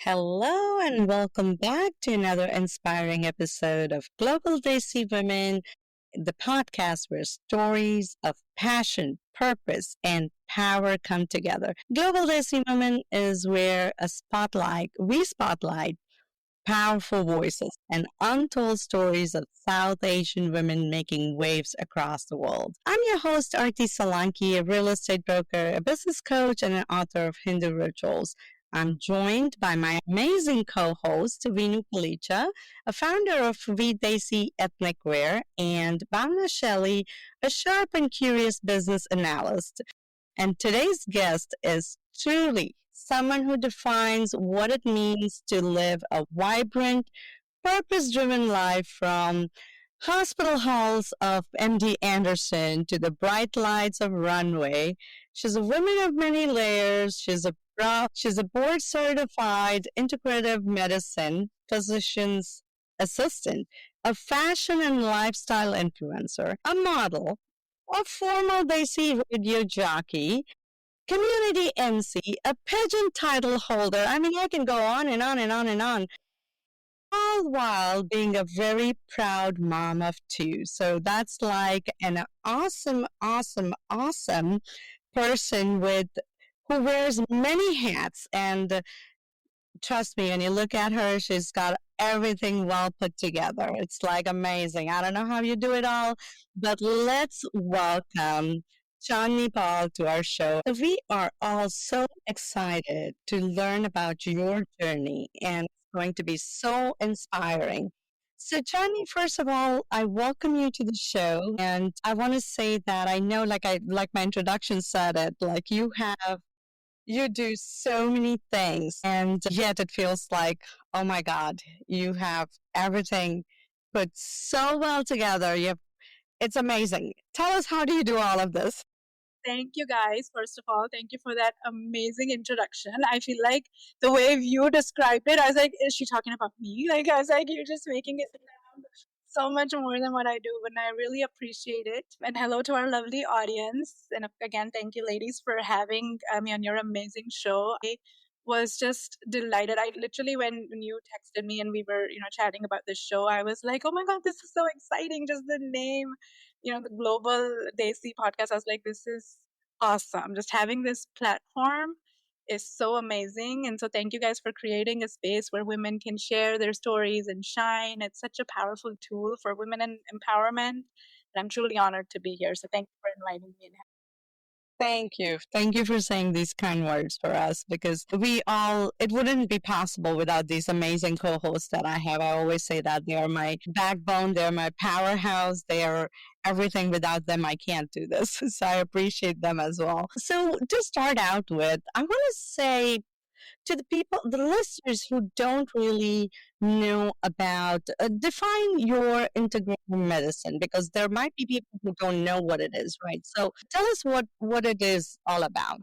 Hello and welcome back to another inspiring episode of Global Desi Women, the podcast where stories of passion, purpose, and power come together. Global Desi Women is where we spotlight powerful voices and untold stories of South Asian women making waves across the world. I'm your host, Arti Solanki, a real estate broker, a business coach, and an author of Hindu Rituals. I'm joined by my amazing co-host, Vinoo Palicha, a founder of Vdesi ethnic wear, and Bhavana Shelley, a sharp and curious business analyst. And today's guest is truly someone who defines what it means to live a vibrant, purpose driven life from hospital halls of MD Anderson to the bright lights of runway. She's a woman of many layers. She's a board certified integrative medicine physician's assistant, a fashion and lifestyle influencer, a model, a former Desi Radio Jockey, community emcee, a pageant title holder. I mean, I can go on and on and on and on, all while being a very proud mom of two. So that's like an awesome person with who wears many hats. And trust me, when you look at her, she's got everything well put together. It's like amazing. I don't know how you do it all, but let's welcome Chandni Pal to our show. We are all so excited to learn about your journey, and it's going to be so inspiring. So, Chandni, first of all, I welcome you to the show, and I want to say that I know, like my introduction said it, like you do so many things, and yet it feels like, oh my God, you have everything put so well together. It's amazing. Tell us, how do you do all of this? Thank you guys. First of all, thank you for that amazing introduction. I feel like the way you described it, I was like, is she talking about me? Like, I was like, you're just making it sound so much more than what I do, and I really appreciate it. And hello to our lovely audience. And again, thank you, ladies, for having me on your amazing show. I was just delighted. I literally, when you texted me and we were, chatting about this show, I was like, oh my God, this is so exciting. Just the name, the Global Desi Podcast. I was like, this is awesome. Just having this platform is so amazing. And so thank you guys for creating a space where women can share their stories and shine. It's such a powerful tool for women and empowerment. And I'm truly honored to be here. So thank you for inviting me. Thank you. Thank you for saying these kind words for us, because it wouldn't be possible without these amazing co hosts that I have. I always say that they are my backbone, they're my powerhouse, they are everything. Without them, I can't do this. So I appreciate them as well. So to start out with, I want to say to the people, the listeners who don't really know about, define your integrative medicine, because there might be people who don't know what it is, right? So tell us what it is all about.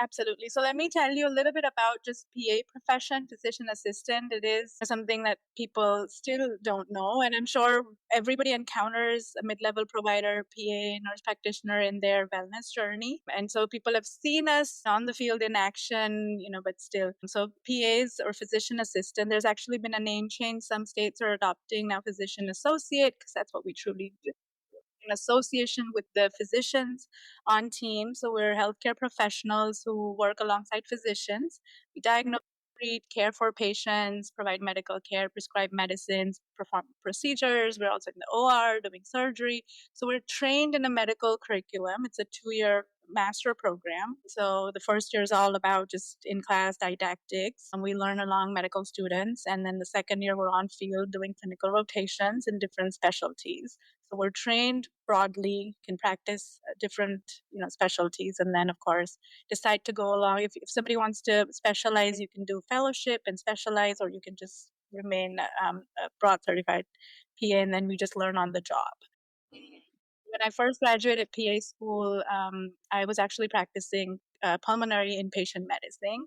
Absolutely. So let me tell you a little bit about just PA profession, physician assistant. It is something that people still don't know. And I'm sure everybody encounters a mid-level provider, PA, nurse practitioner in their wellness journey. And so people have seen us on the field in action, but still. So PAs or physician assistant, there's actually been a name change. Some states are adopting now physician associate, because that's what we truly do, in association with the physicians on team. So we're healthcare professionals who work alongside physicians. We diagnose, treat, care for patients, provide medical care, prescribe medicines, perform procedures. We're also in the OR doing surgery. So we're trained in a medical curriculum. It's a 2-year master program. So the first year is all about just in-class didactics, and we learn along medical students. And then the second year, we're on field doing clinical rotations in different specialties. So we're trained broadly, can practice different, specialties, and then of course decide to go along. If somebody wants to specialize, you can do fellowship and specialize, or you can just remain a broad certified PA, and then we just learn on the job. When I first graduated PA school, I was actually practicing pulmonary inpatient medicine.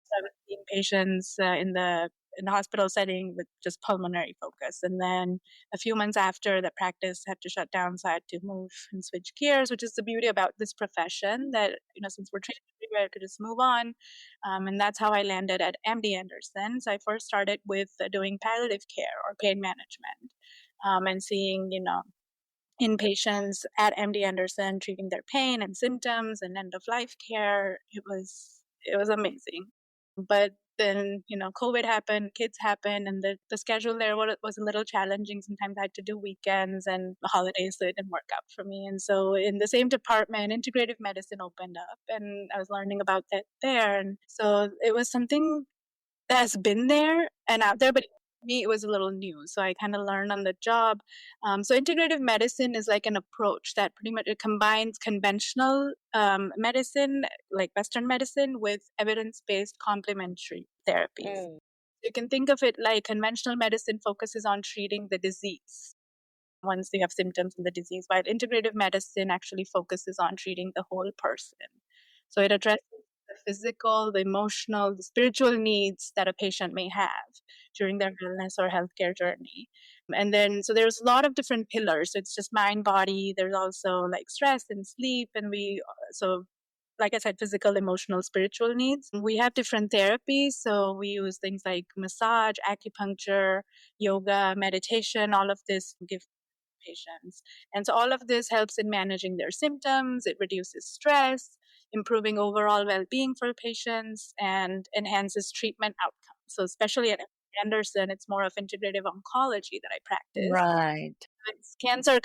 So I was seeing patients in the in the hospital setting with just pulmonary focus. And then a few months after, the practice had to shut down, so I had to move and switch gears, which is the beauty about this profession, that since we're trained everywhere, I could just move on. And that's how I landed at MD Anderson. So I first started with doing palliative care or pain management, and seeing inpatients at MD Anderson, treating their pain and symptoms and end of life care. It was amazing. But then, COVID happened, kids happened, and the schedule there was a little challenging. Sometimes I had to do weekends and holidays, so it didn't work out for me. And so in the same department, integrative medicine opened up, and I was learning about that there. And so it was something that's been there and out there, but for me, it was a little new. So I kind of learned on the job. So integrative medicine is like an approach that pretty much it combines conventional medicine, like Western medicine, with evidence-based complementary therapies. You can think of it like conventional medicine focuses on treating the disease once they have symptoms of the disease, while integrative medicine actually focuses on treating the whole person. So it addresses the physical, the emotional, the spiritual needs that a patient may have during their illness or healthcare journey. And then, so there's a lot of different pillars. So it's just mind, body. There's also like stress and sleep. And so like I said, physical, emotional, spiritual needs. We have different therapies. So we use things like massage, acupuncture, yoga, meditation, all of this give patients. And so all of this helps in managing their symptoms, it reduces stress, improving overall well-being for patients, and enhances treatment outcomes. So especially at Anderson, it's more of integrative oncology that I practice. Right. It's cancer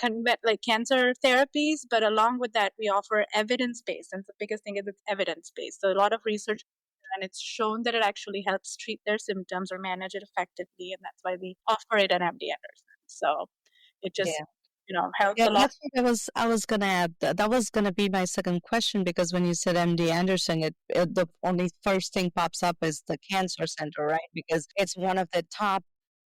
therapies, but along with that, we offer evidence-based. And the biggest thing is it's evidence-based. So a lot of research, and it's shown that it actually helps treat their symptoms or manage it effectively. And that's why we offer it at MD Anderson. So it just, helps Yeah, a lot. that's what I was gonna add. That was gonna be my second question, because when you said MD Anderson, the only first thing pops up is the cancer center, right? Because it's one of the top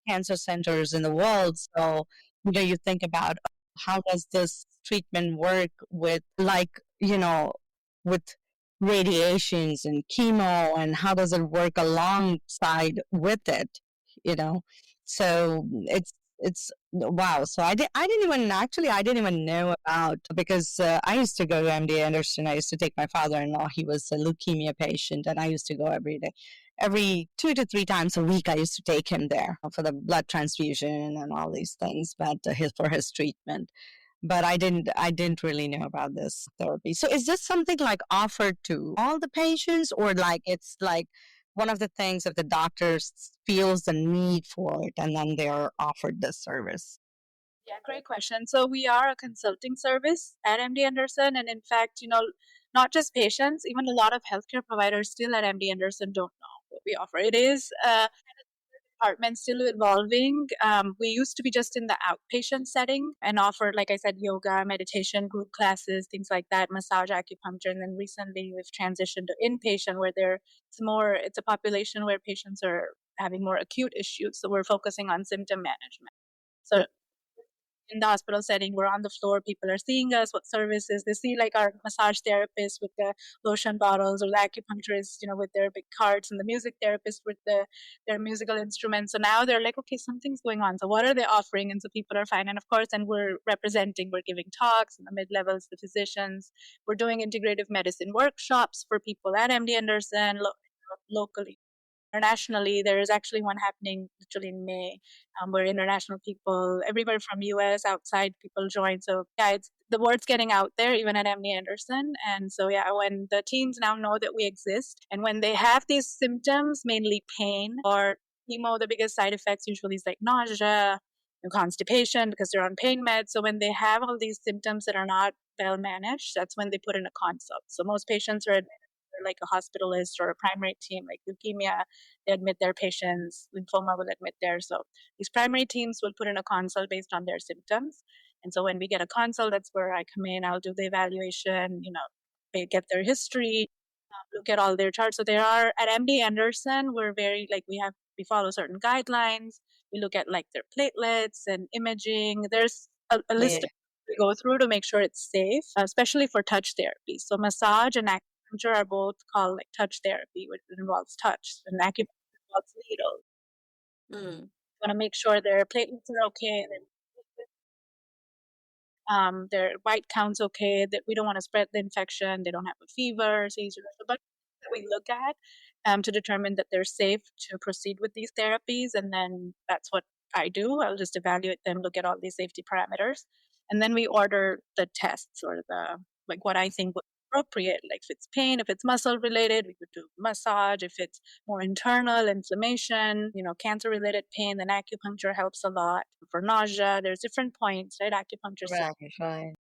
cancer centers in the world. So, you think about how does this treatment work with, like, with radiations and chemo, and how does it work alongside with it, you know? So it's wow. So I didn't even know about, because I used to go to MD Anderson. I used to take my father-in-law. He was a leukemia patient, and I used to go every day. Every 2 to 3 times a week, I used to take him there for the blood transfusion and all these things, but for his treatment. But I didn't really know about this therapy. So is this something like offered to all the patients, or like it's like one of the things that the doctors feels the need for it, and then they are offered this service? Yeah, great question. So we are a consulting service at MD Anderson. And in fact, not just patients, even a lot of healthcare providers still at MD Anderson don't know what we offer. It is department still evolving. We used to be just in the outpatient setting and offer, like I said, yoga, meditation, group classes, things like that, massage, acupuncture. And then recently we've transitioned to inpatient, where it's a population where patients are having more acute issues. So we're focusing on symptom management. So in the hospital setting, we're on the floor, people are seeing us, what services they see, like our massage therapist with the lotion bottles, or the acupuncturist, with their big carts, and the music therapist with their musical instruments. So now they're like, okay, something's going on. So what are they offering? And so people are fine. And of course, and we're giving talks, and the mid-levels, the physicians. We're doing integrative medicine workshops for people at MD Anderson, locally. Internationally, there is actually one happening literally in May, where international people, everywhere from US, outside people join. So yeah, the word's getting out there, even at MD Anderson. And so yeah, when the teams now know that we exist, and when they have these symptoms, mainly pain or chemo, the biggest side effects usually is like nausea, constipation, because they're on pain meds. So when they have all these symptoms that are not well managed, that's when they put in a consult. So most patients are like a hospitalist or a primary team, like leukemia, they admit their patients, lymphoma will admit theirs. So these primary teams will put in a consult based on their symptoms. And so when we get a consult, that's where I come in, I'll do the evaluation, they get their history, look at all their charts. So there are, at MD Anderson, we're very, like, we follow certain guidelines. We look at like their platelets and imaging. There's a list we go through to make sure it's safe, especially for touch therapy. So massage and acupuncture are both called like touch therapy, which involves touch, and acupuncture involves needles. Want to make sure their platelets are okay, their white count's okay, that we don't want to spread the infection, they don't have a fever, seizure. So a bunch of things that we look at to determine that they're safe to proceed with these therapies. And then that's what I do. I'll just evaluate them, look at all these safety parameters. And then we order the tests or like what I think would be appropriate. Like if it's pain, if it's muscle related, we could do massage. If it's more internal inflammation, cancer related pain, then acupuncture helps a lot. For nausea, there's different points, right? Acupuncture, Right.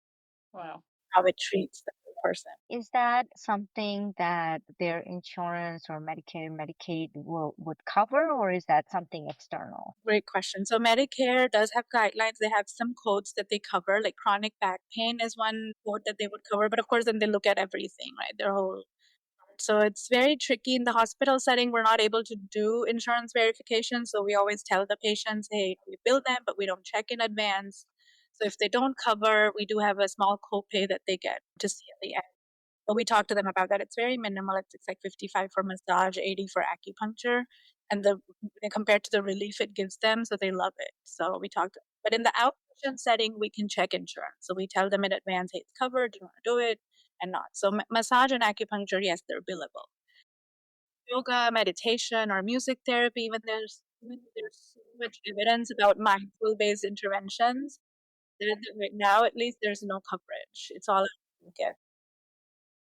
Wow. how it treats the person. Is that something that their insurance or Medicare, Medicaid would cover, or is that something external? Great question. So Medicare does have guidelines. They have some codes that they cover, like chronic back pain is one code that they would cover. But of course, then they look at everything, right? Their whole. So it's very tricky in the hospital setting. We're not able to do insurance verification. So we always tell the patients, hey, we bill them, but we don't check in advance. So if they don't cover, we do have a small copay that they get to see at the end. But we talk to them about that. It's very minimal. It's like 55 for massage, 80 for acupuncture, and compared to the relief it gives them, so they love it. So we talk. But in the outpatient setting, we can check insurance. So we tell them in advance, hey, it's covered. Do you want to do it? And not. So massage and acupuncture, yes, they're billable. Yoga, meditation, or music therapy, even there's so much evidence about mindful-based interventions that right now, at least, there's no coverage. It's all okay.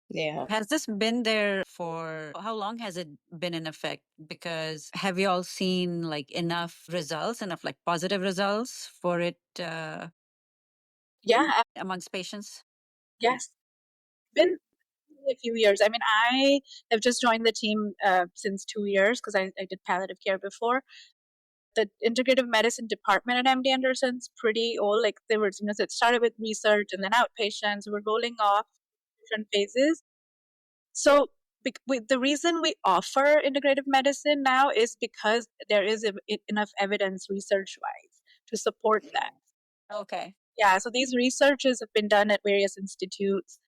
Yeah. Has this been there for how long has it been in effect? Because have you all seen like enough results, enough like positive results for it Yeah, amongst patients? yes. Been a few years. I mean, I have just joined the team since 2 years because I did palliative care before. The integrative medicine department at MD Anderson's pretty old. Like there was, it started with research and then outpatients. We're rolling off different phases. So the reason we offer integrative medicine now is because there is enough evidence research-wise to support that. Okay. Yeah, so these researches have been done at various institutes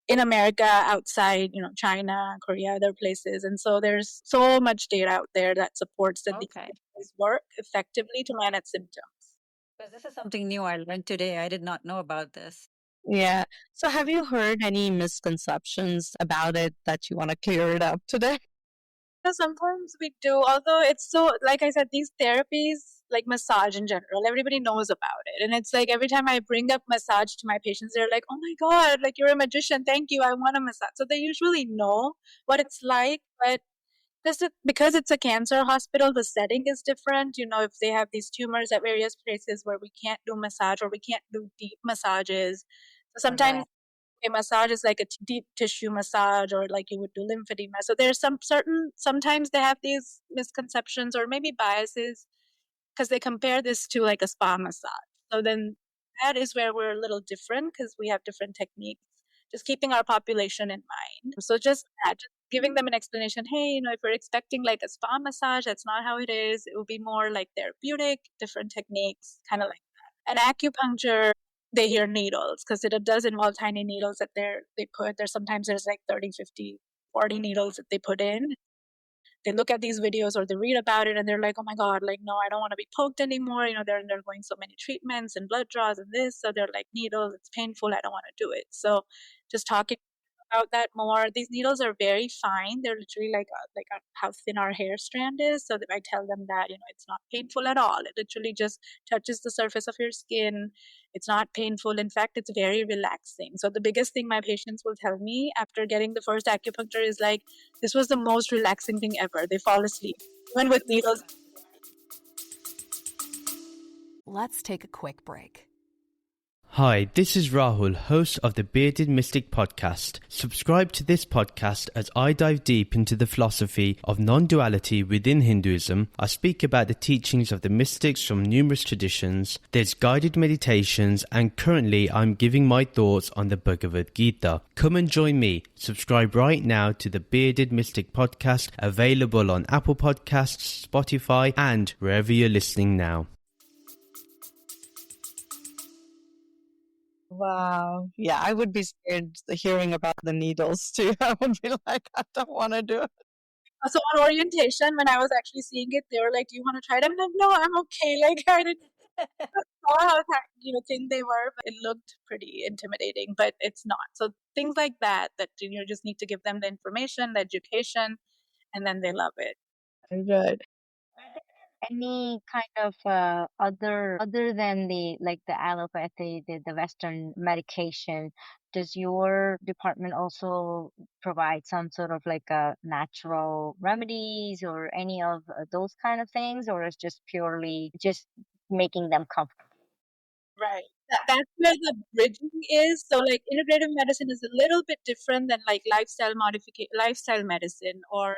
in America, outside, China, Korea, other places. And so there's so much data out there that supports that these things work effectively to manage symptoms. Because this is something new I learned today. I did not know about this. Yeah. So have you heard any misconceptions about it that you want to clear it up today? Sometimes we do, although it's so, like I said, these therapies, like massage in general, everybody knows about it. And it's like every time I bring up massage to my patients, they're like, oh my God, like you're a magician. Thank you. I want a massage. So they usually know what it's like. But because it's a cancer hospital, the setting is different. If they have these tumors at various places where we can't do massage or we can't do deep massages. So sometimes a massage is like a deep tissue massage or like you would do lymphedema. So there's sometimes they have these misconceptions or maybe biases because they compare this to like a spa massage. So then that is where we're a little different because we have different techniques, just keeping our population in mind. So just giving them an explanation. Hey, if you're expecting like a spa massage, that's not how it is. It will be more like therapeutic, different techniques, kind of like that. And acupuncture, they hear needles because it does involve tiny needles that they put. There's like 30, 50, 40 needles that they put in. They look at these videos or they read about it and they're like, oh my God, like, no, I don't want to be poked anymore. They're undergoing so many treatments and blood draws and this. So they're like, needles, it's painful. I don't want to do it. So just talking about that more. These needles are very fine. They're literally like how thin our hair strand is. So that I tell them that, it's not painful at all. It literally just touches the surface of your skin. It's not painful. In fact, it's very relaxing. So the biggest thing my patients will tell me after getting the first acupuncture is like, this was the most relaxing thing ever. They fall asleep, even with needles. Let's take a quick break. Hi, this is Rahul, host of the Bearded Mystic Podcast. Subscribe to this podcast as I dive deep into the philosophy of non-duality within Hinduism. I speak about the teachings of the mystics from numerous traditions. There's guided meditations, and currently I'm giving my thoughts on the Bhagavad Gita. Come and join me. Subscribe right now to the Bearded Mystic Podcast, available on Apple Podcasts, Spotify, and wherever you're listening now. Wow. Yeah, I would be scared hearing about the needles too. I would be like, I don't want to do it. So on orientation, when I was actually seeing it, they were like, "Do you want to try it?" I'm like, "No, I'm okay." Like I didn't saw how thin they were, but it looked pretty intimidating, but it's not. So things like that you just need to give them the information, the education, and then they love it. Good. Any kind of other than the allopathy, the Western medication, does your department also provide some sort of like a natural remedies or any of those kind of things, or is just purely just making them comfortable? Right. That's where the bridging is. So, like, integrative medicine is a little bit different than like lifestyle medicine, or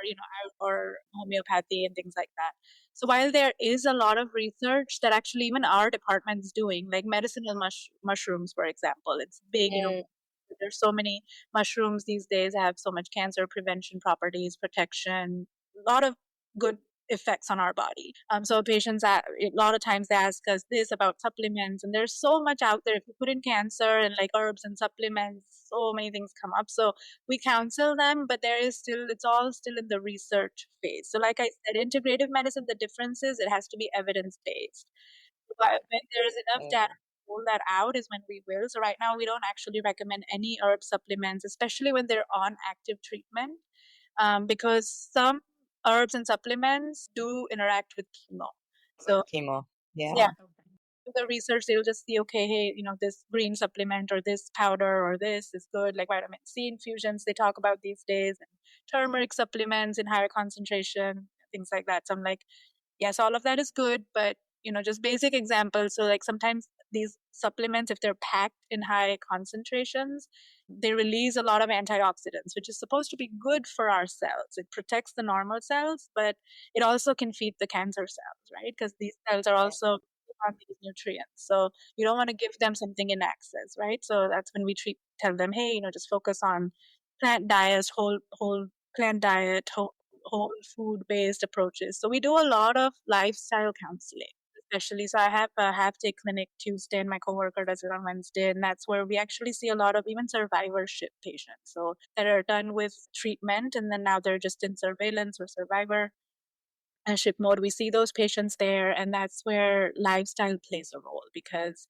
or homeopathy and things like that. So, while there is a lot of research that actually even our department's doing, like medicinal mushrooms, for example, it's big. There's so many mushrooms these days have so much cancer prevention properties, protection, a lot of good effects on our body. So patients, a lot of times they ask us this about supplements, and there's so much out there. If you put in cancer and like herbs and supplements, so many things come up. So we counsel them, but it's all still in the research phase. So like I said, integrative medicine, the difference is it has to be evidence based. But when there's enough data to roll that out is when we will. So right now we don't actually recommend any herb supplements, especially when they're on active treatment, because some herbs and supplements do interact with chemo. So Chemo. Yeah. yeah, the research they'll just see, okay, hey, this green supplement or this powder or this is good, like vitamin C infusions they talk about these days, and turmeric supplements in higher concentration, things like that. So I'm like, yes, all of that is good, but just basic examples. So like sometimes these supplements, if they're packed in high concentrations, they release a lot of antioxidants, which is supposed to be good for our cells. It protects the normal cells, but it also can feed the cancer cells, right? Because these cells are also on these nutrients. So you don't want to give them something in excess, right? So that's when we tell them, hey, just focus on plant diets, whole plant diet, whole food based approaches. So we do a lot of lifestyle counseling, especially. So I have a half day clinic Tuesday, and my coworker does it on Wednesday, and that's where we actually see a lot of even survivorship patients. So that are done with treatment, and then now they're just in surveillance or survivorship mode. We see those patients there, and that's where lifestyle plays a role because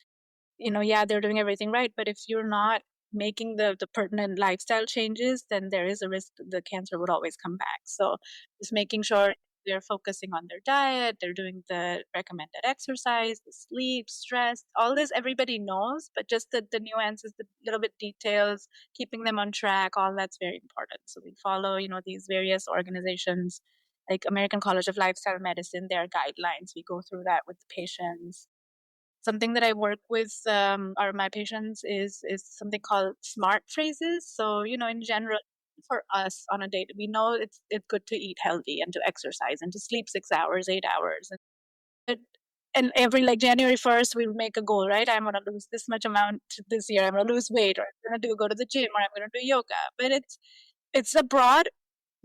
yeah, they're doing everything right, but if you're not making the pertinent lifestyle changes, then there is a risk that the cancer would always come back. So just making sure they're focusing on their diet, they're doing the recommended exercise, the sleep, stress, all this everybody knows, but just the nuances, the little bit details, keeping them on track, all that's very important. So we follow, these various organizations like American College of Lifestyle Medicine, their guidelines. We go through that with the patients. Something that I work with my patients is something called smart phrases. So in general, for us on a day, we know it's good to eat healthy and to exercise and to sleep 6 hours, 8 hours, and every like January 1st we make a goal, right? I'm gonna lose this much amount this year. I'm gonna lose weight, or I'm gonna go to the gym, or I'm gonna do yoga. But it's a broad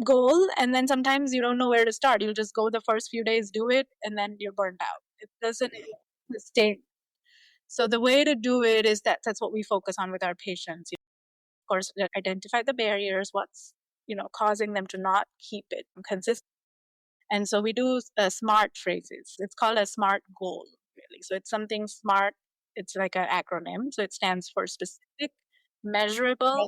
goal, and then sometimes you don't know where to start. You just go the first few days, do it, and then you're burned out. It doesn't stay. So the way to do it is that's what we focus on with our patients. Of course, identify the barriers, what's causing them to not keep it consistent. And so we do smart phrases. It's called a SMART goal, really. So it's something smart. It's like an acronym. So it stands for specific, measurable,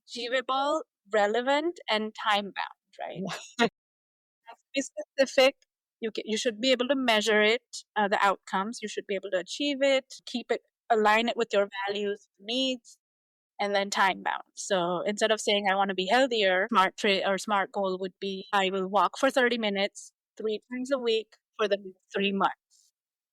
achievable, relevant, and time bound, right? Has to be specific. You should be able to measure it, the outcomes. You should be able to achieve it, keep it, align it with your values, needs, and then time bound. So instead of saying I want to be healthier, smart goal would be I will walk for 30 minutes 3 times a week for the next 3 months.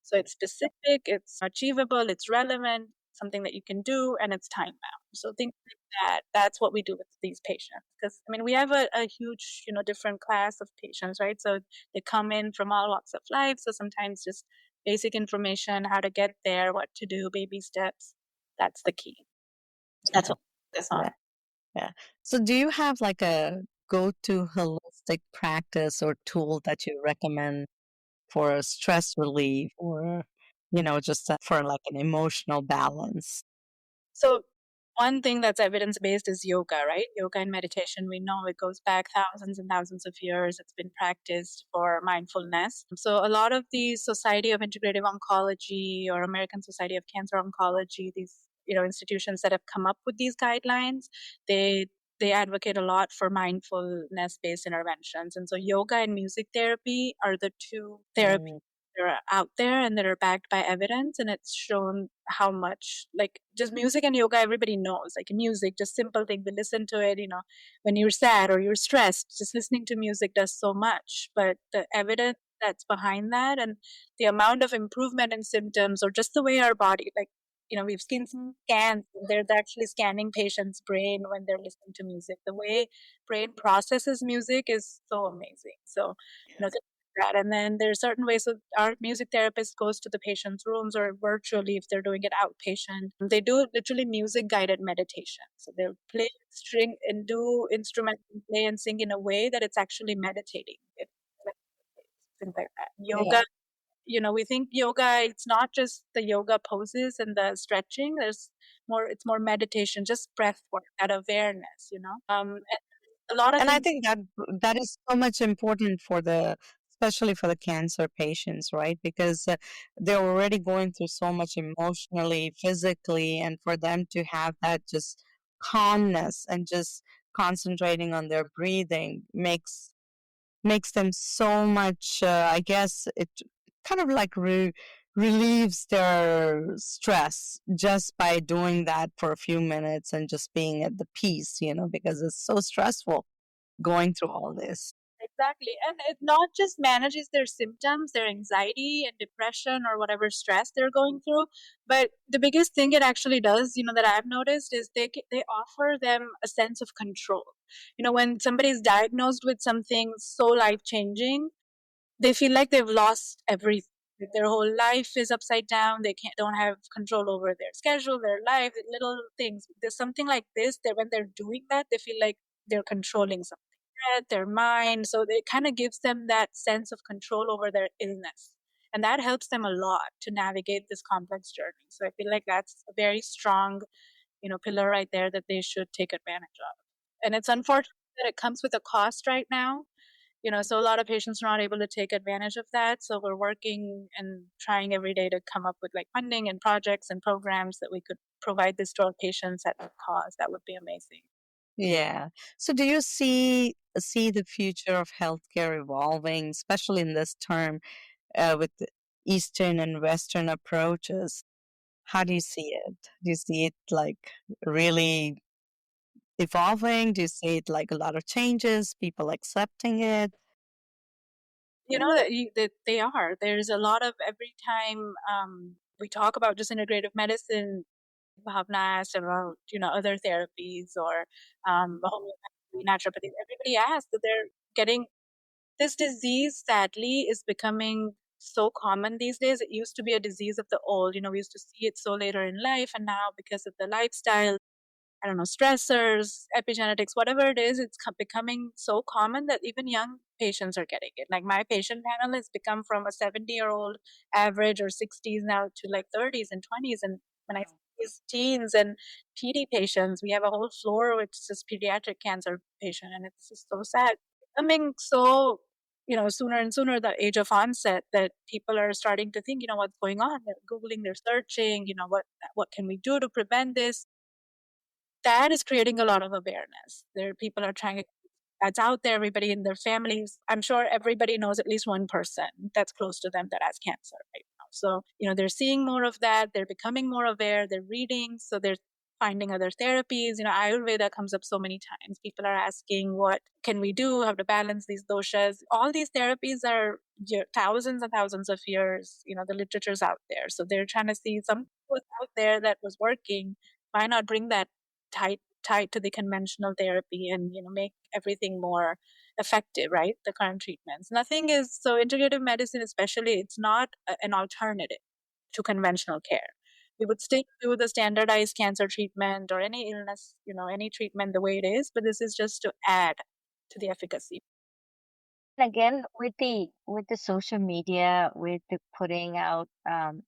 So it's specific, it's achievable, it's relevant, something that you can do, and it's time bound. So things like that. That's what we do with these patients. Because we have a huge, different class of patients, right? So they come in from all walks of life. So sometimes just basic information, how to get there, what to do, baby steps. That's the key. That's what we focus on. Yeah. So do you have like a go-to holistic practice or tool that you recommend for stress relief or, just for like an emotional balance? So one thing that's evidence-based is yoga, right? Yoga and meditation, we know it goes back thousands and thousands of years. It's been practiced for mindfulness. So a lot of the Society of Integrative Oncology or American Society of Cancer Oncology, these institutions that have come up with these guidelines, they advocate a lot for mindfulness-based interventions. And so yoga and music therapy are the two therapies that are out there and that are backed by evidence, and it's shown how much, like, just music and yoga, everybody knows, like music, just simple thing, we listen to it, when you're sad or you're stressed, just listening to music does so much. But the evidence that's behind that and the amount of improvement in symptoms, or just the way our body, like, we've seen some scans, they're actually scanning patients' brain when they're listening to music. The way brain processes music is so amazing. So, that. And then there's certain ways that our music therapist goes to the patient's rooms, or virtually if they're doing it outpatient. They do literally music guided meditation. So they'll play string and do instrument and play and sing in a way that it's actually meditating. Things like that. Yoga, we think yoga, it's not just the yoga poses and the stretching. It's more meditation, just breath work, that awareness, and a lot of And I things. think that is so much important especially for the cancer patients, right? Because they're already going through so much emotionally, physically, and for them to have that just calmness and just concentrating on their breathing makes them so much. I guess it kind of like relieves their stress just by doing that for a few minutes and just being at the peace, because it's so stressful going through all this. Exactly. And it not just manages their symptoms, their anxiety and depression or whatever stress they're going through, but the biggest thing it actually does, that I've noticed is they offer them a sense of control. When somebody is diagnosed with something so life-changing, they feel like they've lost everything. Like their whole life is upside down. They don't have control over their schedule, their life, little things. There's something like this that when they're doing that, they feel like they're controlling something, their mind. So it kind of gives them that sense of control over their illness. And that helps them a lot to navigate this complex journey. So I feel like that's a very strong, pillar right there that they should take advantage of. And it's unfortunate that it comes with a cost right now. So a lot of patients are not able to take advantage of that. So we're working and trying every day to come up with like funding and projects and programs that we could provide this to our patients at no cost. That would be amazing. Yeah. So do you see the future of healthcare evolving, especially in this term, with the Eastern and Western approaches? How do you see it? Do you see it like really evolving? Do you see it like a lot of changes, people accepting it? That they are. There's a lot of, every time we talk about just integrative medicine, Bhavana asked about, other therapies or homeopathy, naturopathy. Everybody asks that they're getting this disease, sadly, is becoming so common these days. It used to be a disease of the old. We used to see it so later in life, and now because of the lifestyle, I don't know, stressors, epigenetics, whatever it is, it's becoming so common that even young patients are getting it. Like my patient panel has become from a 70-year-old average or 60s now to like 30s and 20s. And when I see these teens and PD patients, we have a whole floor which is just pediatric cancer patient, and it's just so sad. Becoming so, sooner and sooner the age of onset that people are starting to think, what's going on? They're Googling, they're searching, what can we do to prevent this? That is creating a lot of awareness. There people are trying to, that's out there, everybody in their families. I'm sure everybody knows at least one person that's close to them that has cancer right now. So, they're seeing more of that. They're becoming more aware. They're reading. So they're finding other therapies. Ayurveda comes up so many times. People are asking, what can we do? How to balance these doshas? All these therapies are thousands and thousands of years. The literature's out there. So they're trying to see something was out there that was working. Why not bring that tied to the conventional therapy and make everything more effective, right? The current treatments, nothing is so integrative medicine, especially, it's not an alternative to conventional care. We would stick to the standardized cancer treatment or any illness, any treatment the way it is, but this is just to add to the efficacy. Again, with the social media, with the putting out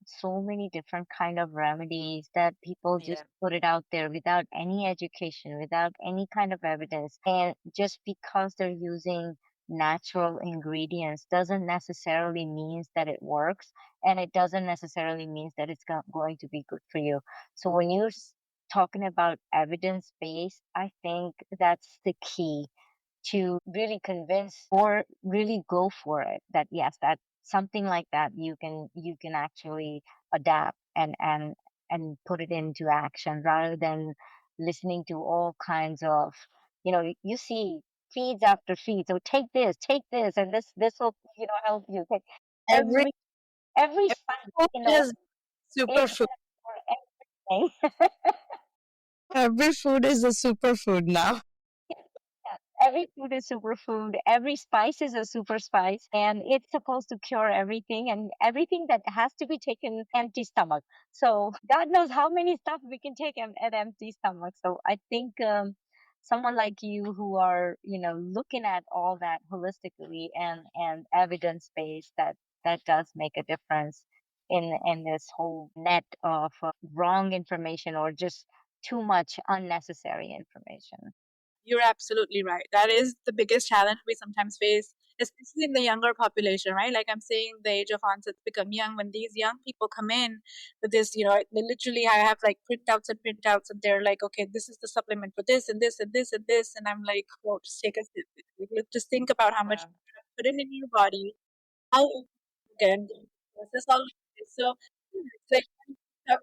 so many different kind of remedies that people just put it out there without any education, without any kind of evidence, and just because they're using natural ingredients doesn't necessarily means that it works, and it doesn't necessarily means that it's going to be good for you. So when you're talking about evidence based, I think that's the key to really convince or really go for it, that yes, that something like that you can actually adapt and put it into action, rather than listening to all kinds of, you see feeds after feeds. So take this, and this will, help you take Every, every every every spice food in the world. is It's superfood. for everything. Every food is a superfood now. Yeah, every food is superfood. Every spice is a super spice, and it's supposed to cure everything, and everything that has to be taken empty stomach. So God knows how many stuff we can take at empty stomach. So I think someone like you who are, looking at all that holistically and evidence based, that does make a difference in this whole net of wrong information or just too much unnecessary information. You're absolutely right. That is the biggest challenge we sometimes face, especially in the younger population, right? Like I'm saying, the age of onset become young. When these young people come in with this, they literally, I have like printouts, and they're like, okay, this is the supplement for this and this and this and this, and I'm like, well, just take a sip. Just think about how much you put it in your body, how you can process all of this. So it's like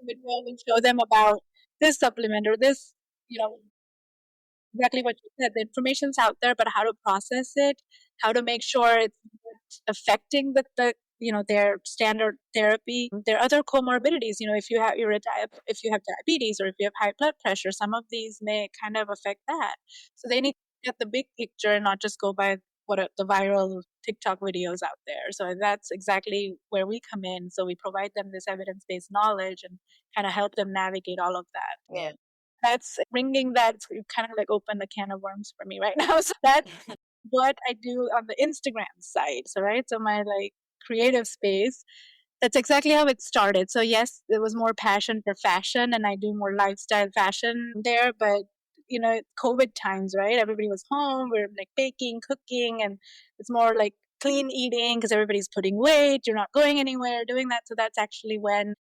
video will show them about this supplement or this, you know, exactly what you said. The information's out there, but how to process it, how to make sure it's not affecting their standard therapy. There are other comorbidities. If you have if you have diabetes or if you have high blood pressure, some of these may kind of affect that. So they need to get the big picture and not just go by the viral TikTok videos out there. So that's exactly where we come in. So we provide them this evidence-based knowledge and kind of help them navigate all of that. Yeah. That's bringing that, you kind of like open a can of worms for me right now. So that's what I do on the Instagram side. So right, so my like creative space, that's exactly how it started. So yes, there was more passion for fashion, and I do more lifestyle fashion there. But COVID times, right? Everybody was home. We're like baking, cooking, and it's more like clean eating because everybody's putting weight. You're not going anywhere doing that. So that's actually when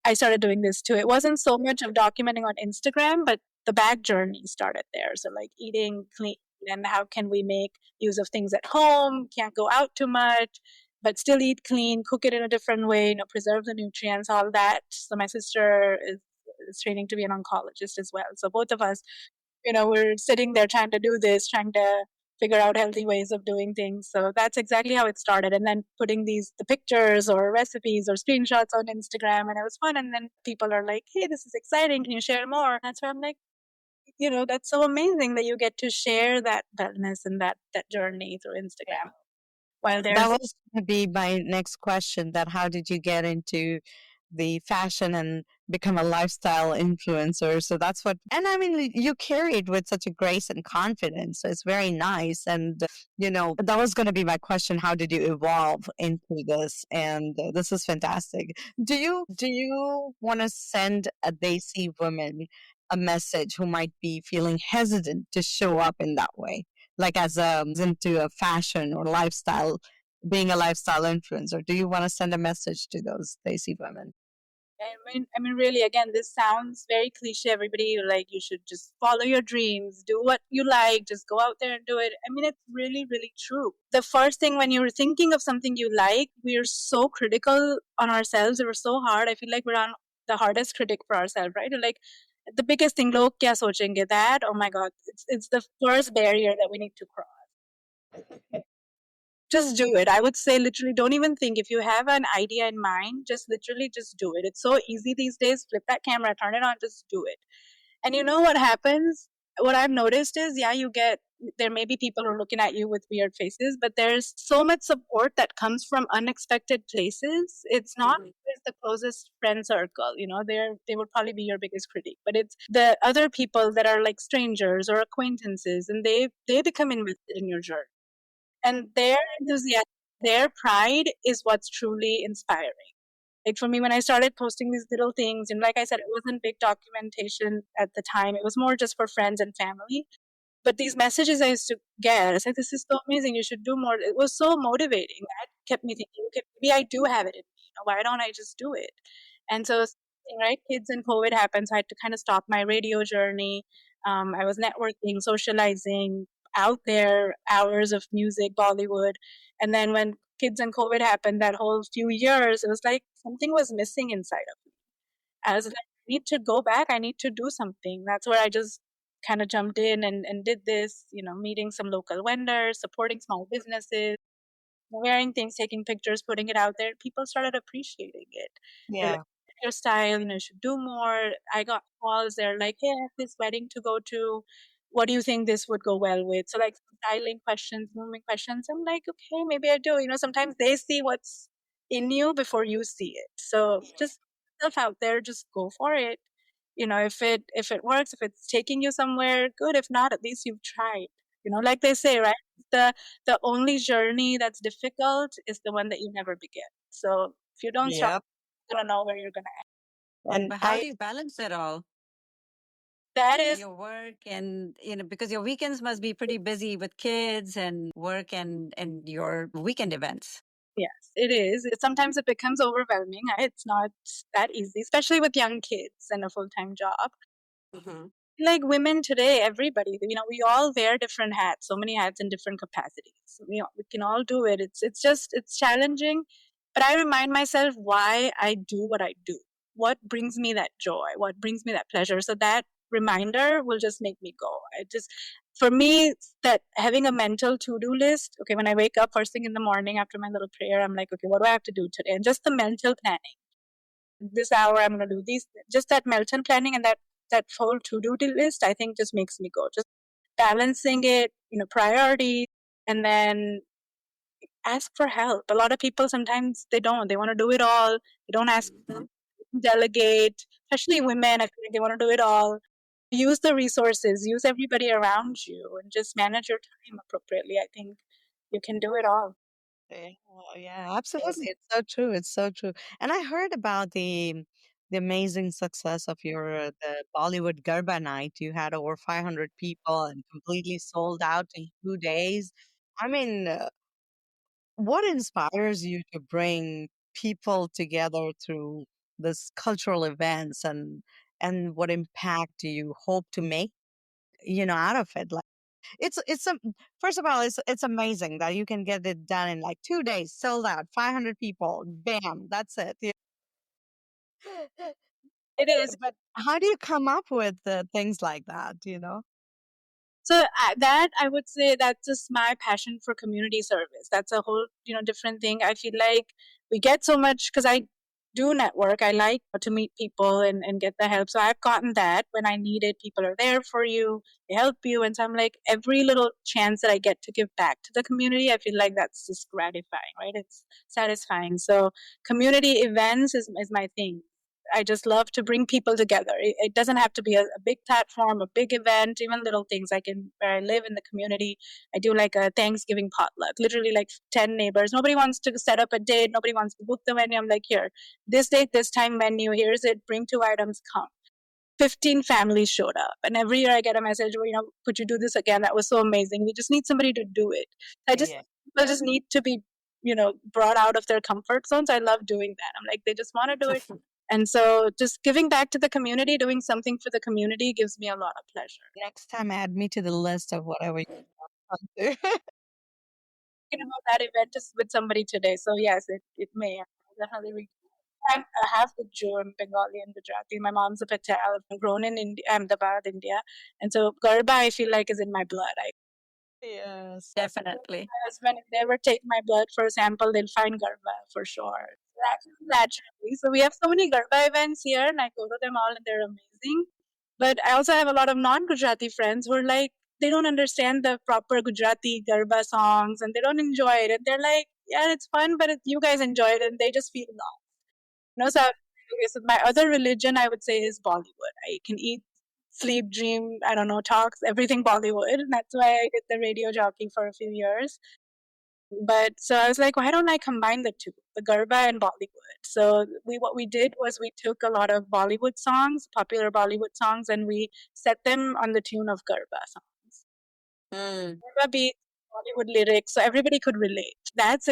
I started doing this too. It wasn't so much of documenting on Instagram, but the back journey started there. So like eating clean, and how can we make use of things at home, can't go out too much, but still eat clean, cook it in a different way, preserve the nutrients, all that. So my sister is training to be an oncologist as well. So both of us, we're sitting there trying to do this, trying to figure out healthy ways of doing things. So that's exactly how it started. And then putting the pictures or recipes or screenshots on Instagram, and it was fun. And then people are like, hey, this is exciting. Can you share more? And that's where I'm like, that's so amazing that you get to share that wellness and that journey through Instagram. While That there's was going to be my next question, that how did you get into the fashion and become a lifestyle influencer? So that's what, and I mean, you carry it with such a grace and confidence. So it's very nice. And, that was going to be my question. How did you evolve into this? And this is fantastic. Do you want to send a Desi woman a message who might be feeling hesitant to show up in that way? Like as into a fashion or lifestyle, being a lifestyle influencer, do you want to send a message to those Desi women? I mean, really, again, this sounds very cliche. Everybody like you should just follow your dreams, do what you like, just go out there and do it. I mean, it's really, really true. The first thing when you're thinking of something you like, we're so critical on ourselves. We're so hard. I feel like we're on the hardest critic for ourselves, right? Like the biggest thing, log kya sochenge? That, oh my God, it's the first barrier that we need to cross. Just do it. I would say literally don't even think. If you have an idea in mind, just literally just do it. It's so easy these days. Flip that camera, turn it on, just do it. And you know what happens? What I've noticed is, yeah, there may be people who are looking at you with weird faces, but there's so much support that comes from unexpected places. It's not always the closest friend circle, they would probably be your biggest critic, but it's the other people that are like strangers or acquaintances, and they become invested in your journey. And their enthusiasm, their pride is what's truly inspiring. Like for me, when I started posting these little things, and like I said, it wasn't big documentation at the time. It was more just for friends and family. But these messages I used to get, I said, this is so amazing. You should do more. It was so motivating. That kept me thinking, okay, maybe I do have it in me. Why don't I just do it? And so, right, kids and COVID happens. I had to kind of stop my radio journey. I was networking, socializing, out there, hours of music, Bollywood. And then when kids and COVID happened, that whole few years, it was like something was missing inside of me. I was like, I need to go back. I need to do something. That's where I just kind of jumped in and did this, meeting some local vendors, supporting small businesses, wearing things, taking pictures, putting it out there. People started appreciating it. They're like, Yeah. your style, you should do more. I got calls. They're like, hey, I have this wedding to go to. What do you think this would go well with? So like styling questions, grooming questions. I'm like, okay, maybe I do. Sometimes they see what's in you before you see it. So just put yourself out there, just go for it. If it works, if it's taking you somewhere, good. If not, at least you've tried. Like they say, right? The only journey that's difficult is the one that you never begin. So if you don't start, Yep. you don't know where you're gonna end. And But how do you balance it all? That is, Your work and, because your weekends must be pretty busy with kids and work and your weekend events. yes, it is. Sometimes it becomes overwhelming. It's not that easy, especially with young kids and a full-time job. Like women today, everybody, we all wear different hats, so many hats in different capacities. We can all do it. It's challenging, but I remind myself why I do what I do. What brings me that joy? What brings me that pleasure? So that reminder will just make me go. For me, that having a mental to-do list, okay, when I wake up first thing in the morning after my little prayer, I'm like, okay, what do I have to do today? And just the mental planning. This hour I'm going to do these, just that mental planning and that whole to-do list, I think just makes me go. Just balancing it, priority, and then ask for help. A lot of people sometimes they don't. They want to do it all. They don't ask, delegate, especially women. I feel like they want to do it all. Use the resources, use everybody around you, and just manage your time appropriately. I think you can do it all. yeah, yeah, absolutely. It's so true. It's so true. And I heard about the amazing success of your the Bollywood Garba night. You had over 500 people and completely sold out in 2 days. I mean, what inspires you to bring people together through this cultural events and what impact do you hope to make, out of it? Like it's a first of all, it's amazing that you can get it done in like 2 days, sold out, 500 people, bam, that's it. Yeah. It is. But how do you come up with things like that? So that I would say that's just my passion for community service. That's a whole different thing. I feel like we get so much because I do network. I like to meet people and get the help. So I've gotten that when I need it. People are there for you. They help you, and so I'm like every little chance that I get to give back to the community, I feel like that's just gratifying, right? It's satisfying. So community events is my thing. I just love to bring people together. It doesn't have to be a big platform, a big event, even little things. Where I live in the community, I do like a Thanksgiving potluck, literally like 10 neighbors. Nobody wants to set up a date. Nobody wants to book the venue. I'm like, here, this date, this time menu, here's it, bring 2 items, come. 15 families showed up. And every year I get a message, well, could you do this again? That was so amazing. We just need somebody to do it. Yeah. People just need to be, brought out of their comfort zones. I love doing that. I'm like, they just want to do it. And so just giving back to the community, doing something for the community gives me a lot of pleasure. Next time add me to the list of whatever you want to. Thinking about that event is with somebody today. So yes, it may. I'll definitely I'm half with Jew and Bengali and Gujarati. My mom's a Patel. I'm grown in India, Ahmedabad, India. And so Garba, I feel like, is in my blood. Yes. Definitely. My husband, if they ever take my blood for a sample, they'll find Garba for sure. Naturally. So we have so many Garba events here, and I go to them all, and they're amazing. But I also have a lot of non-Gujarati friends who are like, they don't understand the proper Gujarati Garba songs, and they don't enjoy it. And they're like, yeah, it's fun, but you guys enjoy it, and they just feel lost. So, okay, so my other religion, I would say, is Bollywood. I can eat, sleep, dream, I don't know, talks, everything Bollywood. And that's why I did the radio jockey for a few years. But so I was like, why don't I combine the two, the Garba and Bollywood? So what we did was we took a lot of Bollywood songs, popular Bollywood songs, and we set them on the tune of Garba songs. Garba beats, Bollywood lyrics, so everybody could relate. That's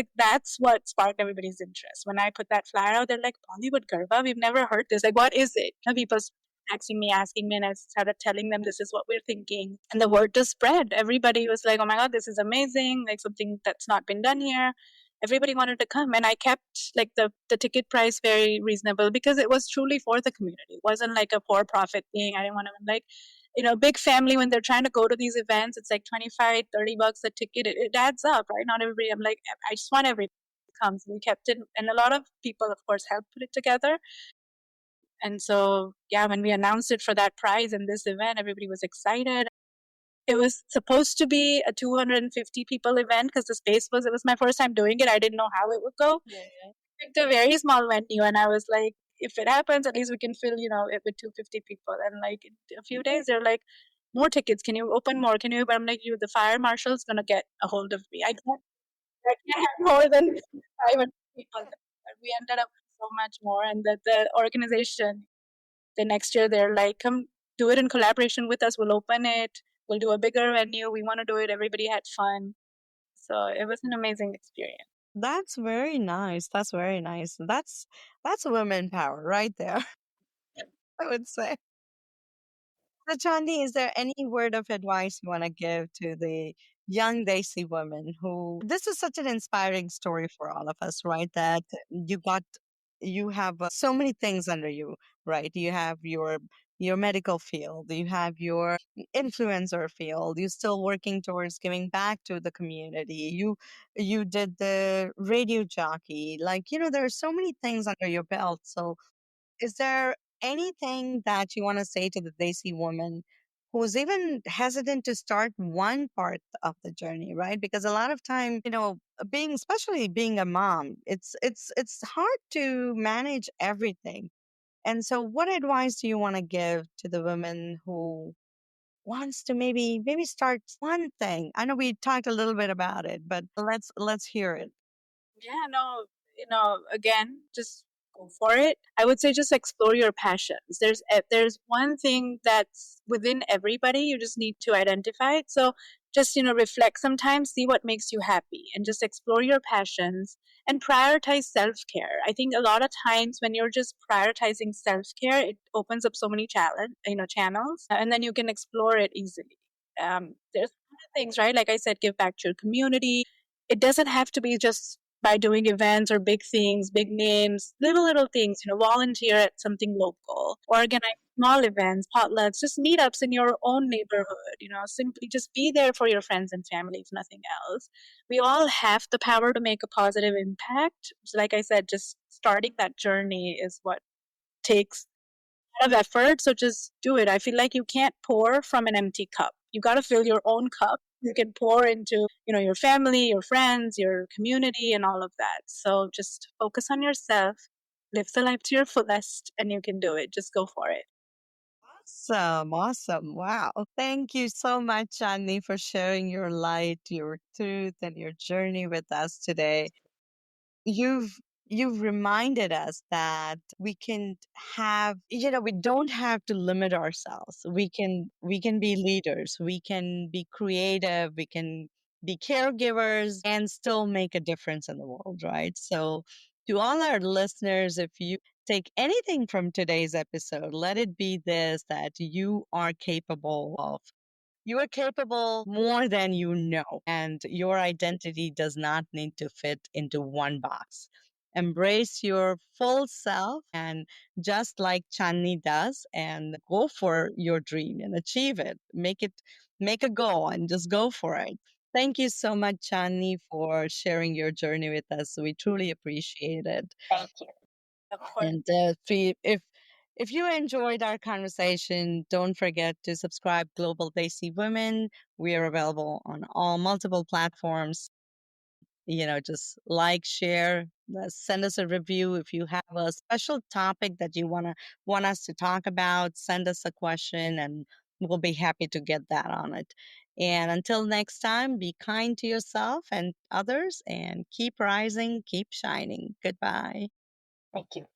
what sparked everybody's interest. When I put that flyer out, they're like, Bollywood Garba, we've never heard this. Like, what is it? And people texting me, asking me, and I started telling them this is what we're thinking. And the word just spread. Everybody was like, oh my God, this is amazing, like something that's not been done here. Everybody wanted to come. And I kept like the ticket price very reasonable because it was truly for the community. It wasn't like a for profit thing. I didn't want to like, big family, when they're trying to go to these events, it's like 25, $30 a ticket. It adds up, right? Not everybody. I'm like, I just want everybody to come. So we kept it. And a lot of people, of course, helped put it together. And so, yeah, when we announced it for that prize in this event, everybody was excited. It was supposed to be a 250 people event because it was my first time doing it. I didn't know how it would go. Yeah. I picked a very small venue and I was like, if it happens, at least we can fill, it with 250 people. And like in a few days, they're like, more tickets. Can you open more? Can you? But I'm like, the fire marshal's going to get a hold of me. I can't have more than 500 people. But we ended up with so much more. And the organization, the next year, they're like, come do it in collaboration with us. We'll open it. We'll do a bigger venue. We want to do it. Everybody had fun. So it was an amazing experience. That's very nice. That's very nice. That's women power right there, I would say. So, Chandi, is there any word of advice you want to give to the young Desi women who this is such an inspiring story for all of us, right? That you have so many things under you, right? You have your medical field, you have your influencer field, you're still working towards giving back to the community. You did the radio jockey, like there are so many things under your belt. So is there anything that you want to say to the Desi woman who's even hesitant to start one part of the journey, right? Because a lot of time, especially being a mom, it's hard to manage everything. And so what advice do you want to give to the women who wants to maybe start one thing? I know we talked a little bit about it, but let's hear it. Yeah, no, again, just go for it. I would say just explore your passions. There's one thing that's within everybody. You just need to identify it. So just reflect sometimes, see what makes you happy, and just explore your passions and prioritize self-care. I think a lot of times when you're just prioritizing self-care, it opens up so many channels, and then you can explore it easily. There's a lot of things, right? Like I said, give back to your community. It doesn't have to be just by doing events or big things, big names, little things, volunteer at something local, organize small events, potlucks, just meetups in your own neighborhood, simply just be there for your friends and family, if nothing else. We all have the power to make a positive impact. So like I said, just starting that journey is what takes of effort. So just do it. I feel like you can't pour from an empty cup. You got to fill your own cup. You can pour into, your family, your friends, your community, and all of that. So just focus on yourself, live the life to your fullest, and you can do it. Just go for it. Awesome. Awesome. Wow. Thank you so much, Chandni, for sharing your light, your truth, and your journey with us today. You've reminded us that we can have, we don't have to limit ourselves. We can be leaders, we can be creative, we can be caregivers and still make a difference in the world, right? So to all our listeners, if you take anything from today's episode, let it be this, that you are capable more than you know, and your identity does not need to fit into one box. Embrace your full self, and just like Chandni does, and go for your dream and achieve it. Make a goal and just go for it. Thank you so much, Chandni, for sharing your journey with us. We truly appreciate it. Thank you. Of course. And if you enjoyed our conversation, don't forget to subscribe Global Desi Women. We are available on all multiple platforms. Just like, share, send us a review. If you have a special topic that you want us to talk about, send us a question and we'll be happy to get that on it. And until next time, be kind to yourself and others and keep rising, keep shining. Goodbye. Thank you.